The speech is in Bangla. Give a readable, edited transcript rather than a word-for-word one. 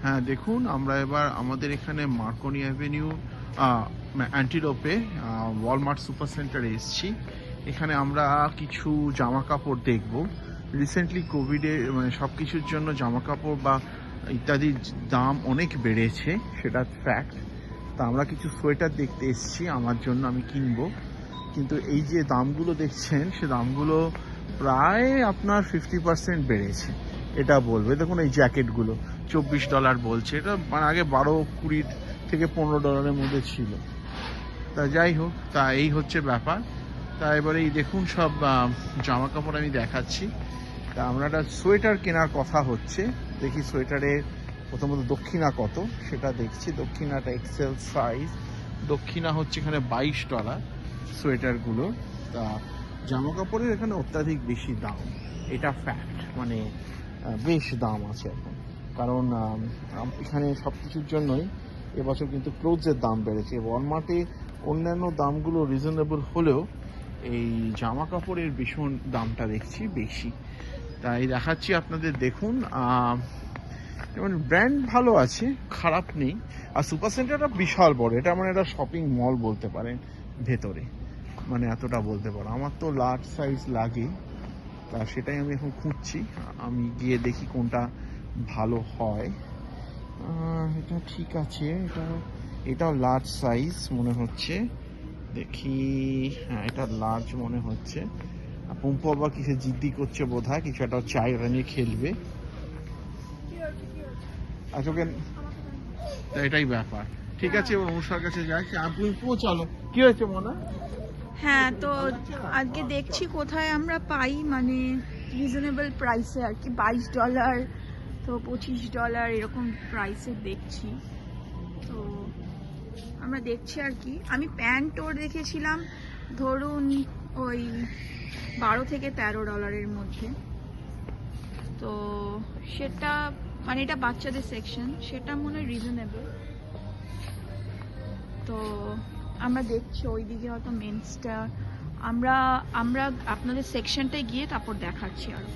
হ্যাঁ দেখুন, আমরা এবার আমাদের এখানে মার্কনি অ্যাভিনিউ অ্যান্টিলোপে ওয়ালমার্ট সুপার সেন্টারে এসেছি। এখানে আমরা কিছু জামা কাপড় দেখব। রিসেন্টলি কোভিডে মানে সব কিছুর জন্য জামা কাপড় বা ইত্যাদির দাম অনেক বেড়েছে, সেটা ফ্যাক্ট। তা আমরা কিছু সোয়েটার দেখতে এসেছি আমার জন্য, আমি কিনবো। কিন্তু এই যে দামগুলো দেখছেন, সে দামগুলো প্রায় আপনার 50% বেড়েছে এটা বলবে। দেখুন এই জ্যাকেটগুলো $24 বলছে, এটা মানে আগে 12-20 থেকে $15 মধ্যে ছিল। তা যাই হোক, তা এই হচ্ছে ব্যাপার। তা এবারে এই দেখুন সব জামা কাপড় আমি দেখাচ্ছি। তা আমরা একটা সোয়েটার কেনার কথা হচ্ছে, দেখি সোয়েটারের প্রথমত দক্ষিণা কত সেটা দেখছি। দক্ষিণাটা এক্সেল সাইজ, দক্ষিণা হচ্ছে এখানে $22 সোয়েটারগুলো। তা জামা কাপড়ের এখানে অত্যাধিক বেশি দাম, এটা ফ্যাক্ট। মানে বেশ দাম আছে এখন, কারণ এখানে সব কিছুর জন্যই এবছর কিন্তু ক্লোথসের দাম বেড়েছে। ওয়ালমার্টে অন্যান্য দামগুলো রিজনেবল হলেও এই জামা কাপড়ের ভীষণ দামটা দেখছি বেশি। তাই দেখাচ্ছি আপনাদের, দেখুন যেমন ব্র্যান্ড ভালো আছে, খারাপ নেই। আর সুপার সেন্টারটা বিশাল বড়, এটা মানে একটা শপিং মল বলতে পারেন ভেতরে, মানে এতটা বলতে পারো। আমার তো লার্জ সাইজ লাগে, তা সেটাই আমি এখন খুঁজছি। আমি গিয়ে দেখি কোনটা ভালো হয়। এটা ঠিক আছে, এটাও লার্জ সাইজ মনে হচ্ছে। দেখি, হ্যাঁ এটা লার্জ মনে হচ্ছে। পম্পু আবার কিছু জিদ্দি করছে বোধ হয়, কিছু একটা চাই ওটা নিয়ে খেলবে। আচ্ছা ওকে, এটাই ব্যাপার। ঠিক আছে, এবার অনুষার কাছে যাই। আপনি পৌঁছালো, কি হয়েছে মনে? হ্যাঁ, তো আজকে দেখছি কোথায় আমরা পাই, মানে রিজনেবল প্রাইসে আর কি। $22 তো $25 এরকম প্রাইসে দেখছি। তো আমরা দেখছি আর কি। আমি প্যান্ট ওর দেখেছিলাম ধরুন ওই $12 থেকে $13 মধ্যে। তো সেটা মানে এটা বাচ্চাদের সেকশন, সেটা মনে হয় রিজনেবল। তো আমরা দেখছি ওইদিকে হয়তো মেন্সটা, আমরা আপনাদের সেকশনটায় গিয়ে তারপর দেখাচ্ছি আরো।